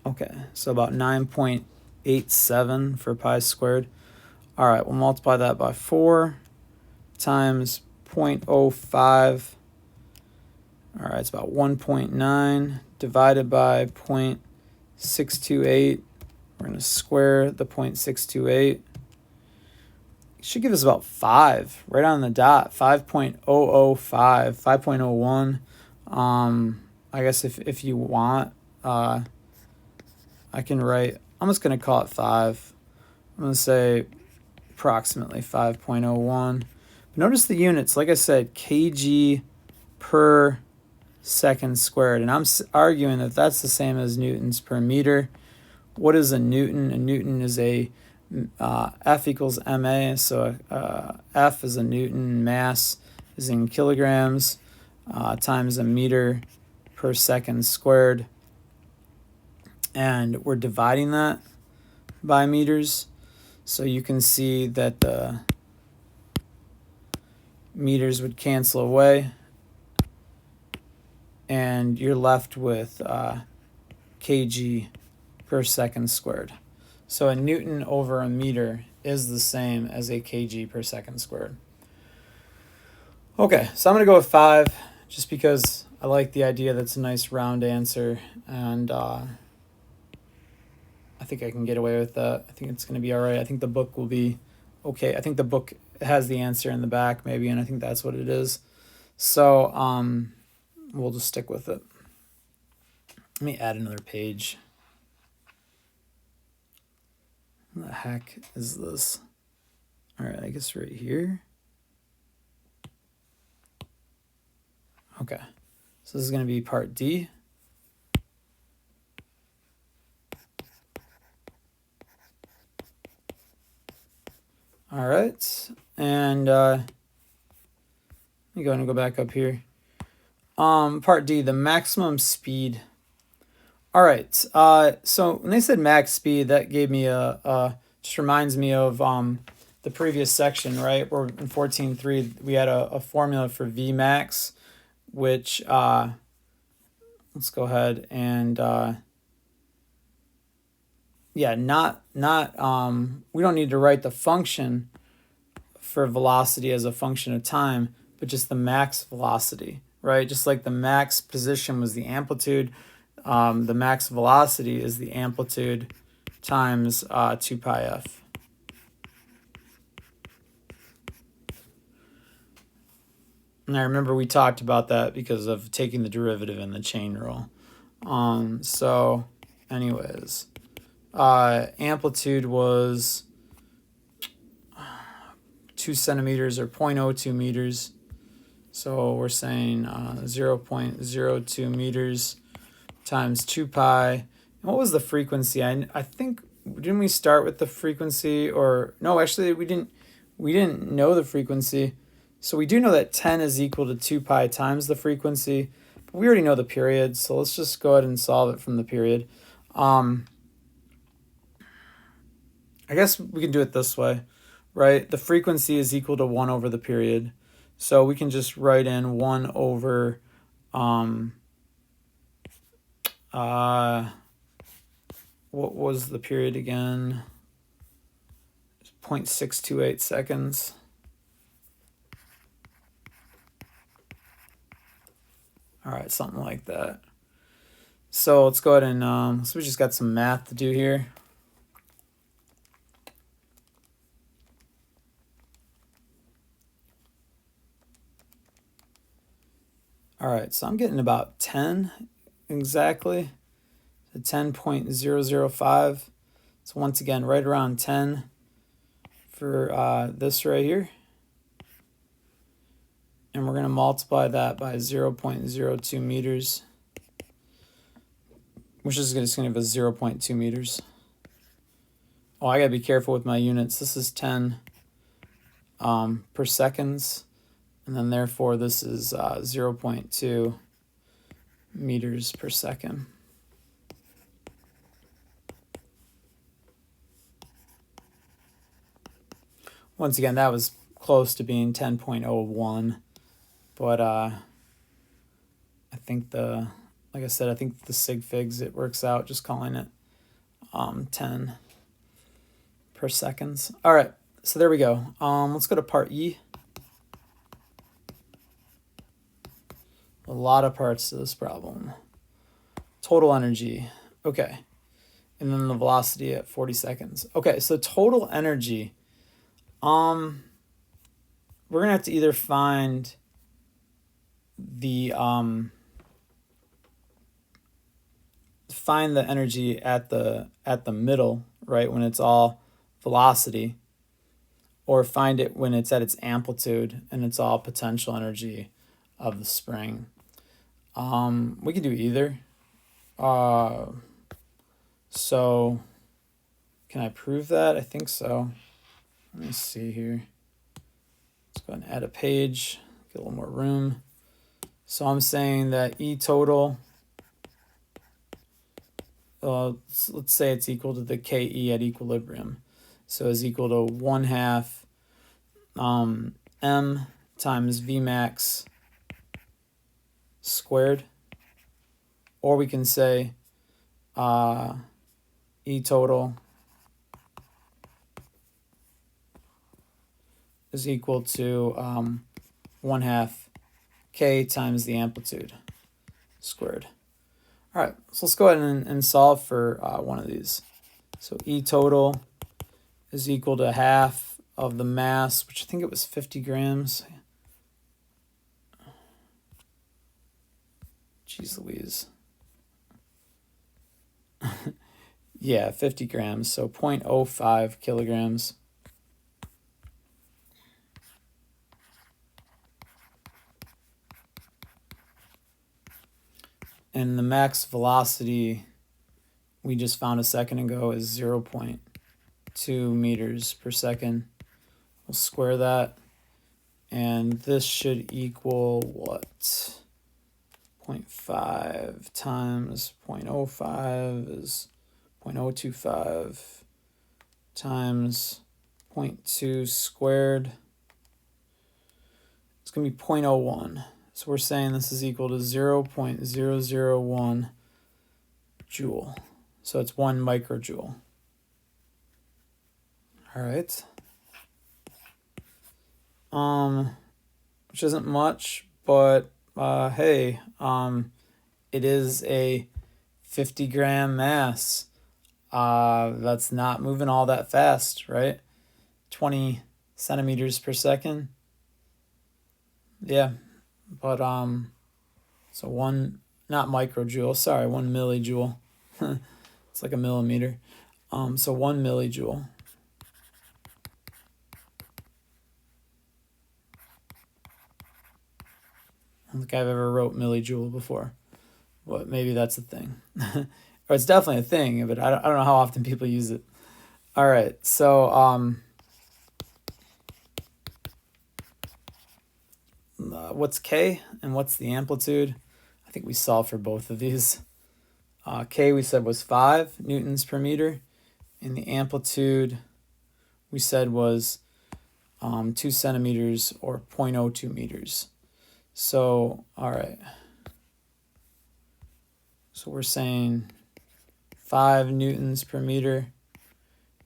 A: Okay, so about 9.87 for pi squared. All right, we'll multiply that by 4 times 0.05. All right, it's about 1.9 divided by 0.628. We're going to square the 0.628. It should give us about 5, right on the dot, 5.005, 5.01. I guess if you want, I can write, I'm just going to call it 5. I'm going to say approximately 5.01. But notice the units, like I said, kg per second squared. And I'm arguing that that's the same as newtons per meter. What is a newton? A newton is a F equals ma, so F is a newton, mass is in kilograms, times a meter per second squared. And we're dividing that by meters, so you can see that the meters would cancel away, and you're left with kg per second squared. So a newton over a meter is the same as a kg per second squared. Okay, so I'm going to go with 5 just because I like the idea that's a nice round answer, and I think I can get away with that. I think it's going to be all right. I think the book will be okay. I think the book has the answer in the back maybe, and I think that's what it is. So we'll just stick with it. Let me add another page. What the heck is this? All right, I guess right here. Okay, so this is going to be part D. All right, and let me go ahead and go back up here. Part D, the maximum speed. All right, so when they said max speed, that gave me just reminds me of the previous section, right? Where in 14.3 we had a formula for V max, which let's go ahead and yeah, not we don't need to write the function for velocity as a function of time, but just the max velocity, right? Just like the max position was the amplitude, the max velocity is the amplitude times 2 pi f. And I remember we talked about that because of taking the derivative in the chain rule. So anyways, amplitude was 2 centimeters or 0.02 meters. So we're saying 0.02 meters times 2 pi. And what was the frequency? I think, didn't we start with the frequency? Or no, actually we didn't know the frequency. So we do know that 10 is equal to 2 pi times the frequency. But we already know the period, so let's just go ahead and solve it from the period. I guess we can do it this way, right? The frequency is equal to 1 over the period. So we can just write in 1 over what was the period again? 0.628 seconds. All right, something like that. So let's go ahead and so we just got some math to do here. All right, so I'm getting about 10 exactly. to 10.005. So once again, right around 10 for this right here. And we're going to multiply that by 0.02 meters, which is just going to give us 0.2 meters. Oh, I got to be careful with my units. This is 10 per seconds, and then therefore this is 0.2 meters per second. Once again, that was close to being 10.01, but I think like I said, I think the sig figs, it works out just calling it 10 per seconds. All right, so there we go. Let's go to part E. A lot of parts to this problem. Total energy, okay. And then the velocity at 40 seconds. Okay, so total energy, we're gonna have to either find the energy at the middle, right, when it's all velocity, or find it when it's at its amplitude and it's all potential energy of the spring. We can do either. So can I prove that? I think so. Let me see here. Let's go ahead and add a page, get a little more room. So I'm saying that E total, let's say it's equal to the KE at equilibrium. So is equal to 1/2 M times Vmax squared. Or we can say E total is equal to 1/2 K times the amplitude squared. All right, so let's go ahead and solve for one of these. So E total is equal to half of the mass, which I think it was 50 grams. Jeez Louise. Yeah, 50 grams, so 0.05 kilograms. And the max velocity we just found a second ago is 0.2 meters per second. We'll square that. And this should equal what? 0.5 times 0.05 is 0.025 times 0.2 squared. It's going to be 0.01. So we're saying this is equal to 0.001 joule. So it's 1 microjoule. All right. Which isn't much, but hey, it is a 50 gram mass. That's not moving all that fast, right? 20 centimeters per second. Yeah, but so 1, not microjoule, sorry, 1 millijoule. It's like a millimeter. So 1 millijoule. I don't think I've ever wrote millijoule before. But maybe that's a thing. Or it's definitely a thing, but I don't know how often people use it. All right, so what's K and what's the amplitude? I think we solved for both of these. K we said was 5 newtons per meter, and the amplitude we said was 2 centimeters or 0.02 meters. So, all right. So we're saying 5 newtons per meter,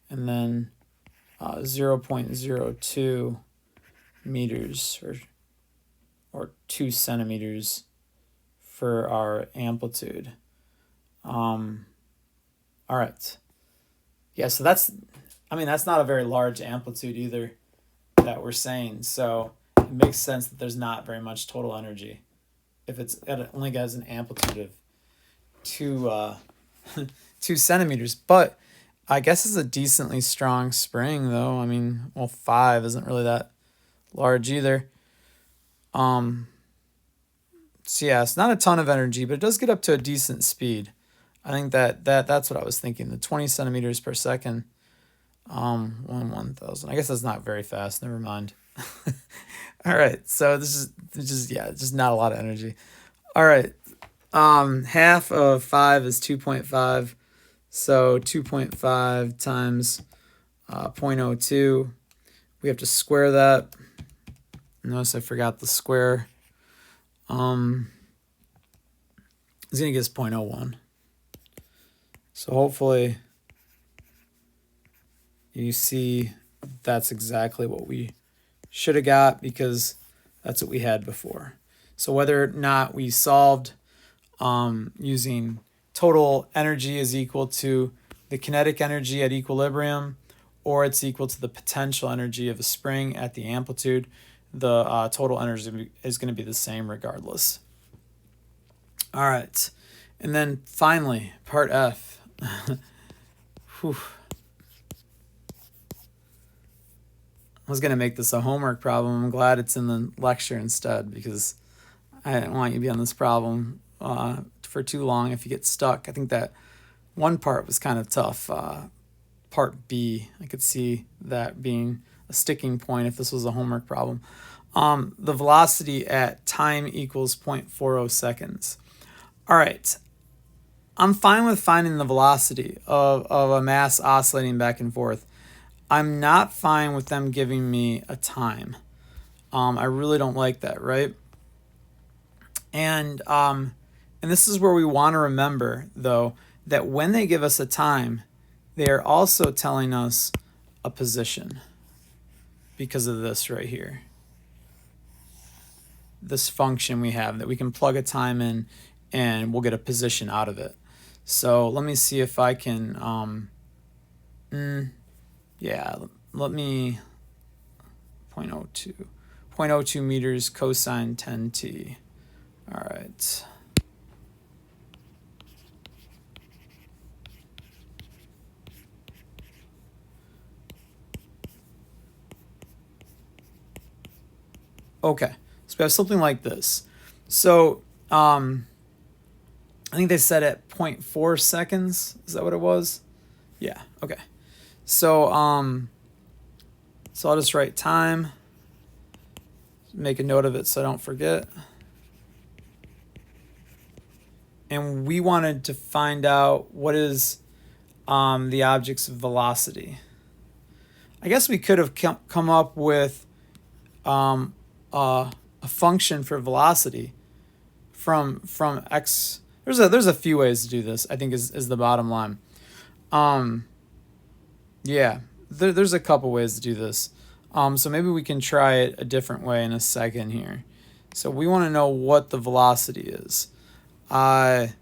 A: and then 0.02 meters or 2 centimeters for our amplitude. All right. Yeah, so that's not a very large amplitude either that we're saying. So it makes sense that there's not very much total energy if it only has an amplitude of 2 2 centimeters. But I guess it's a decently strong spring, though. I mean, well, 5 isn't really that large either. So yeah, it's not a ton of energy, but it does get up to a decent speed. I think that's what I was thinking. The 20 centimeters per second. 1/1000. I guess that's not very fast. Never mind. All right. So this is just not a lot of energy. All right. Half of 5 is 2.5. So 2.5 times 0.02. We have to square that. Notice I forgot the square. It's going to give us 0.01. So hopefully you see that's exactly what we should have got, because that's what we had before. So whether or not we solved using total energy is equal to the kinetic energy at equilibrium, or it's equal to the potential energy of a spring at the amplitude, the total energy is going to be the same regardless. All right. And then finally, part F. Whew. I was going to make this a homework problem. I'm glad it's in the lecture instead, because I didn't want you to be on this problem for too long if you get stuck. I think that one part was kind of tough. Part B, I could see that being a sticking point if this was a homework problem. The velocity at time equals 0.40 seconds. All right. I'm fine with finding the velocity of a mass oscillating back and forth. I'm not fine with them giving me a time. I really don't like that, right? And this is where we want to remember, though, that when they give us a time, they are also telling us a position because of this right here. This function we have that we can plug a time in and we'll get a position out of it. So let me see if I can, let me 0.02 meters cosine 10t. All right. Okay, so we have something like this. So I think they said at 0.4 seconds. Is that what it was? Yeah, okay. So so I'll just write time, make a note of it so I don't forget. And we wanted to find out what is the object's velocity. I guess we could have come up with a function for velocity from x. There's a few ways to do this, I think, is the bottom line. Yeah, there's a couple ways to do this. So maybe we can try it a different way in a second here. So we want to know what the velocity is. Okay.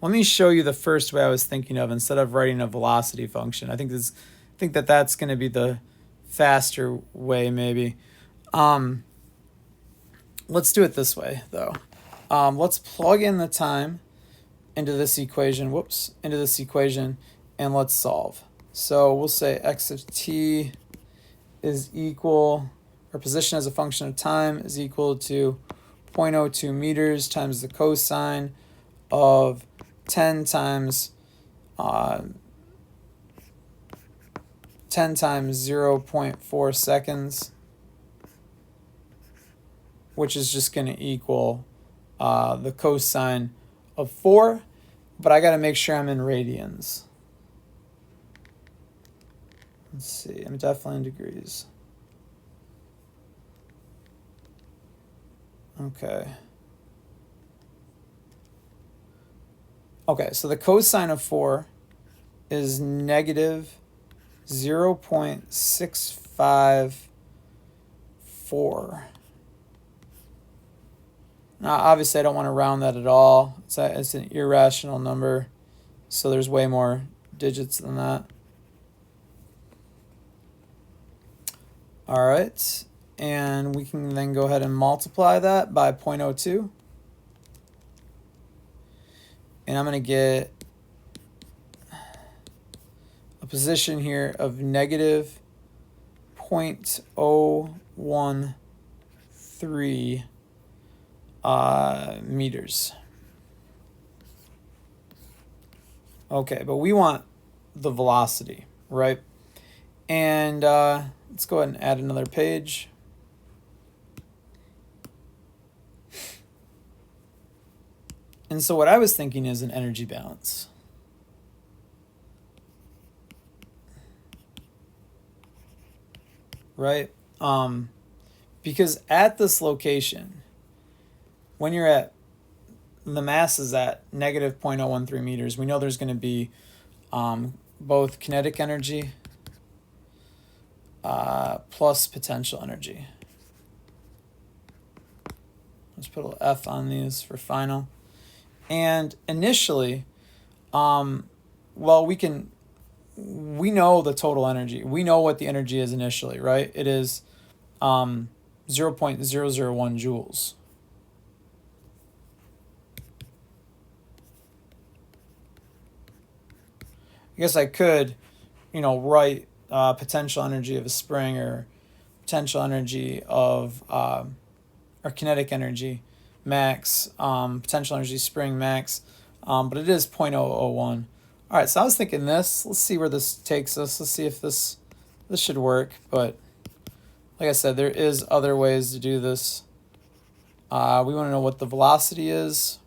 A: Let me show you the first way I was thinking of instead of writing a velocity function. I think that's going to be the faster way, maybe. Let's do it this way, though. Let's plug in the time into this equation. And let's solve. So we'll say x of t is equal, or position as a function of time is equal to 0.02 meters times the cosine of 10 times 0.4 seconds, which is just going to equal the cosine of 4, but I got to make sure I'm in radians. Let's see, I'm definitely in degrees. Okay. Okay, so the cosine of 4 is negative 0.654. Now, obviously, I don't want to round that at all. It's an irrational number, so there's way more digits than that. All right, and we can then go ahead and multiply that by 0.02. and I'm going to get a position here of negative 0.013 meters. Okay, but we want the velocity, right? And let's go ahead and add another page. And so what I was thinking is an energy balance. Right? Because at this location, when you're at, the mass is at negative 0.013 meters, we know there's going to be both kinetic energy plus potential energy. Let's put a little F on these for final. And initially, well, we know the total energy. We know what the energy is initially, right? It is 0.001 joules. I guess I could, write potential energy of a spring, or potential energy of, or kinetic energy max, potential energy spring max, but it is 0.001. All right, so I was thinking this. Let's see where this takes us. Let's see if this should work. But like I said, there is other ways to do this. We want to know what the velocity is.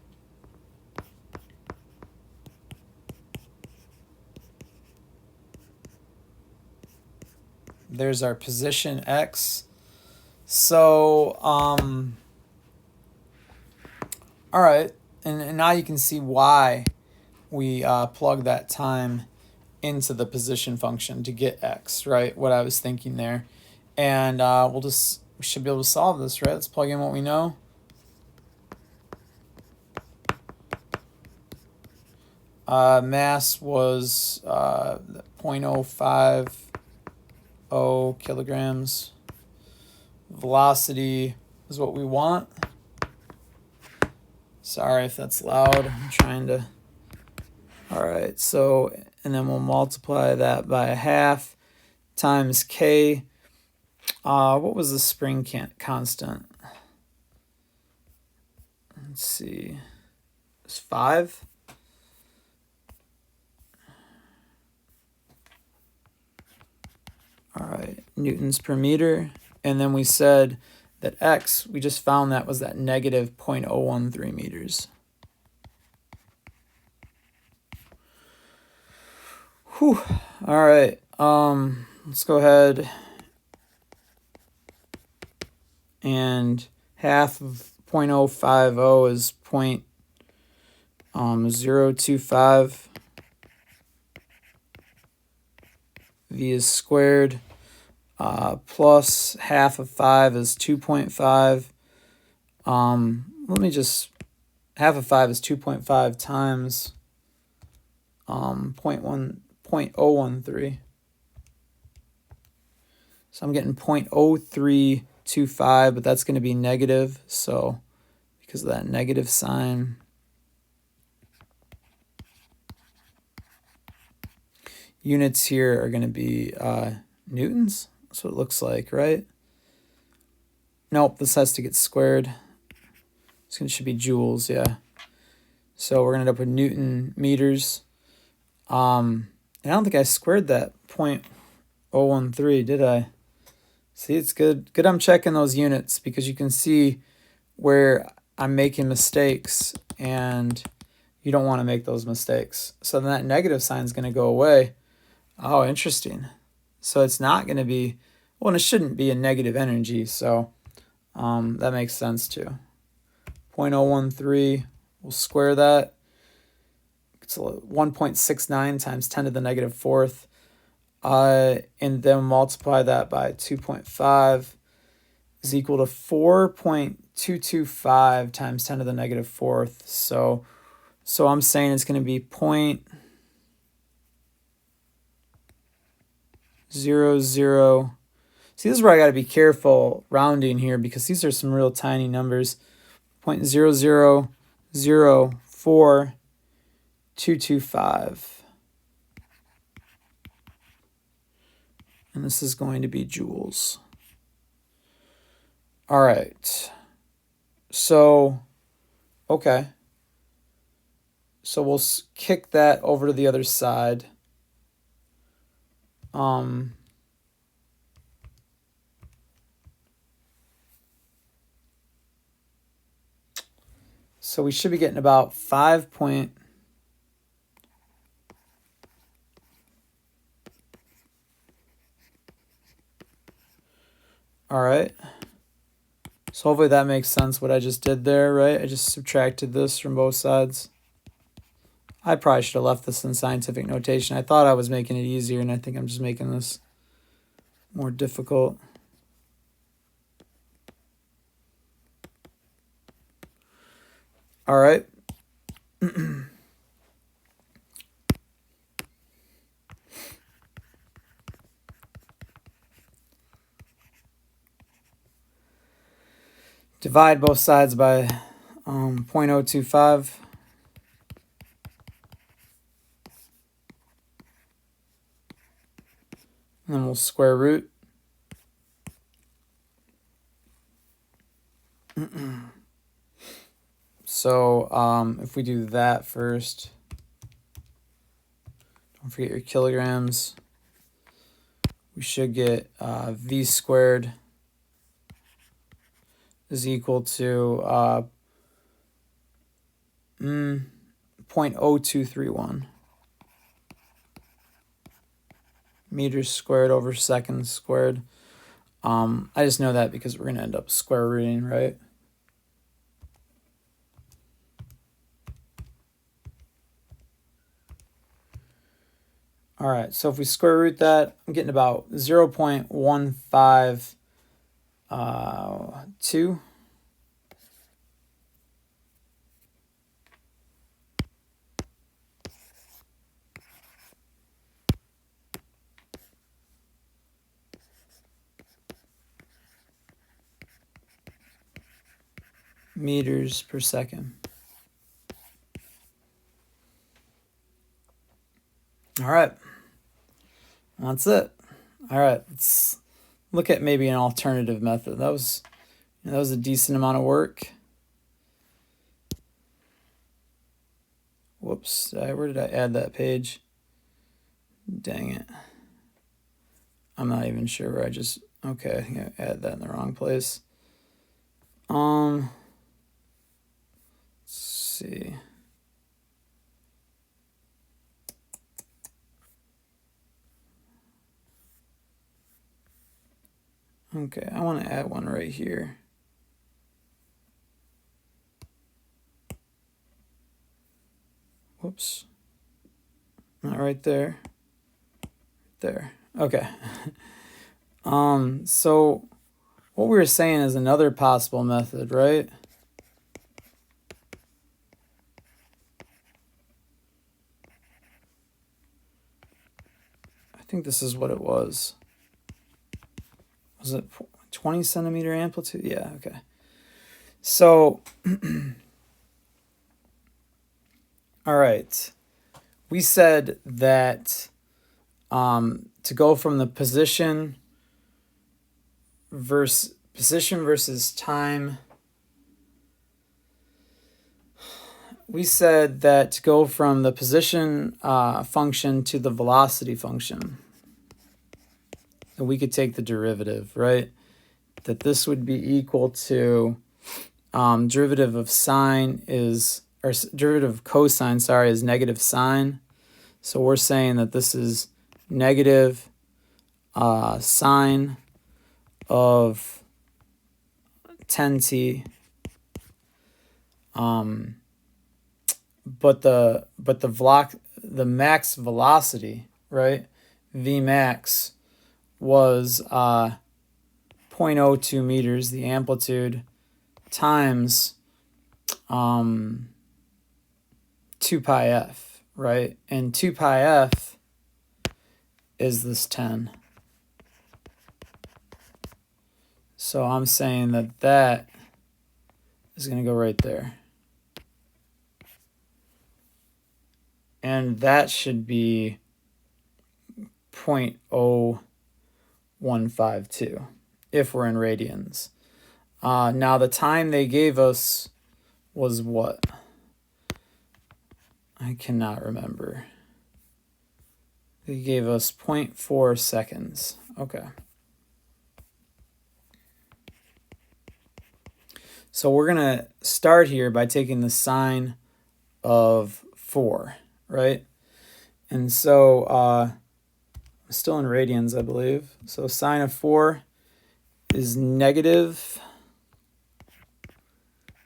A: There's our position x. So, all right, and now you can see why we plug that time into the position function to get x, right? What I was thinking there. And we should be able to solve this, right? Let's plug in what we know. Mass was 0.050 kilograms. Velocity is what we want. Sorry if that's loud. I'm trying to. All right, so, and then we'll multiply that by a half times k. What was the spring constant? Let's see. It's 5. All right, newtons per meter. And then we said that x, we just found that was that negative 0.013 meters. Whew. All right, let's go ahead and half of 0.050 is 0.025. V is squared. Plus half of 5 is 2.5. Half of 5 is 2.5 times 0.013. So I'm getting 0.0325, but that's going to be negative. So because of that negative sign, units here are going to be newtons. That's what it looks like, right? Nope, this has to get squared. It should be joules, yeah. So we're going to end up with Newton meters. And I don't think I squared that 0.013, did I? See, it's good. Good I'm checking those units, because you can see where I'm making mistakes, and you don't want to make those mistakes. So then that negative sign is going to go away. Oh, interesting. So it's not going to be, well, and it shouldn't be a negative energy, so that makes sense too. 0.013, we'll square that. It's 1.69 times 10 to the negative fourth. And then multiply that by 2.5 is equal to 4.225 times 10 to the negative fourth. So I'm saying it's going to be 0.00. See, this is where I got to be careful rounding here, because these are some real tiny numbers. 0.0004 225. And this is going to be joules. All right. So, okay. So we'll kick that over to the other side. So we should be getting about 5 point. All right. So hopefully that makes sense what I just did there, right? I just subtracted this from both sides. I probably should have left this in scientific notation. I thought I was making it easier, and I think I'm just making this more difficult. All right. Divide both sides by 0.025. And then we'll square root. So if we do that first, don't forget your kilograms. We should get v squared is equal to 0.0231 meters squared over seconds squared. I just know that because we're going to end up square rooting, right? All right, so if we square root that, I'm getting about 0.152. Meters per second. All right, that's it. All right, let's look at maybe an alternative method. That was a decent amount of work. Whoops, where did I add that page? Dang it. I'm not even sure where I just, okay, I think I added that in the wrong place. Let's see. Okay, I want to add one right here. Whoops. Not right there. There. Okay. So what we were saying is another possible method, right? I think this is what it was. Was it 20 centimeter amplitude? Yeah, okay. So, all right. We said that to go from the position versus time, we said that to go from the position function to the velocity function, and we could take the derivative, right? That this would be equal to derivative of sine is, or derivative of cosine, sorry, is negative sine. So we're saying that this is negative sine of 10t. But the max velocity, right? V max was 0.02 meters, the amplitude, times 2 pi f, right? And 2 pi f is this 10. So I'm saying that that is going to go right there. and that should be 0.0152 if we're in radians. Now the time they gave us was what? I cannot remember. They gave us 0.4 seconds. Okay. So we're going to start here by taking the sine of 4, right? And so still in radians, I believe. So sine of 4 is negative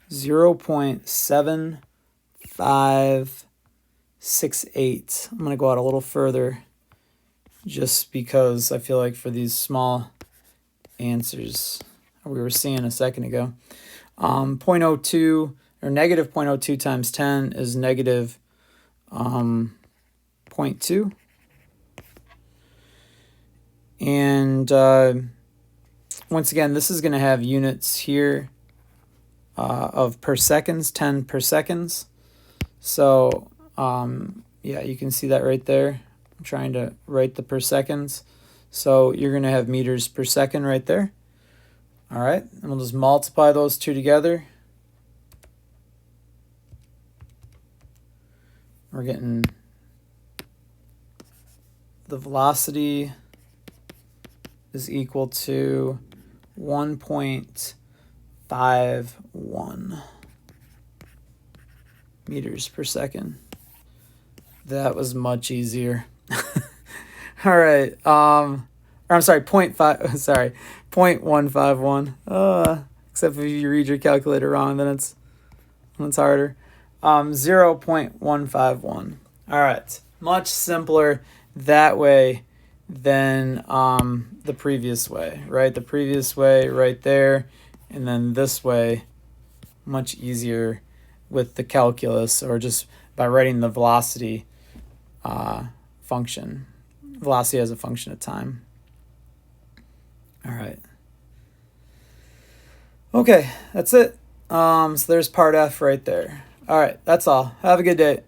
A: 0.7568. I'm going to go out a little further just because I feel like for these small answers we were seeing a second ago, 0.02 or negative 0.02 times 10 is negative 0.2. And once again, this is going to have units here of per seconds, 10 per seconds. So yeah, you can see that right there. I'm trying to write the per seconds. So you're going to have meters per second right there. All right, and we'll just multiply those two together. We're getting the velocity is equal to 1.51 meters per second. That was much easier. All right. I'm sorry, 0.151. Except if you read your calculator wrong, then it's harder. 0.151. All right. Much simpler that way than the previous way, right? The previous way right there, and then this way, much easier with the calculus or just by writing the velocity function. Velocity as a function of time. All right. Okay, that's it. So there's part F right there. All right, that's all. Have a good day.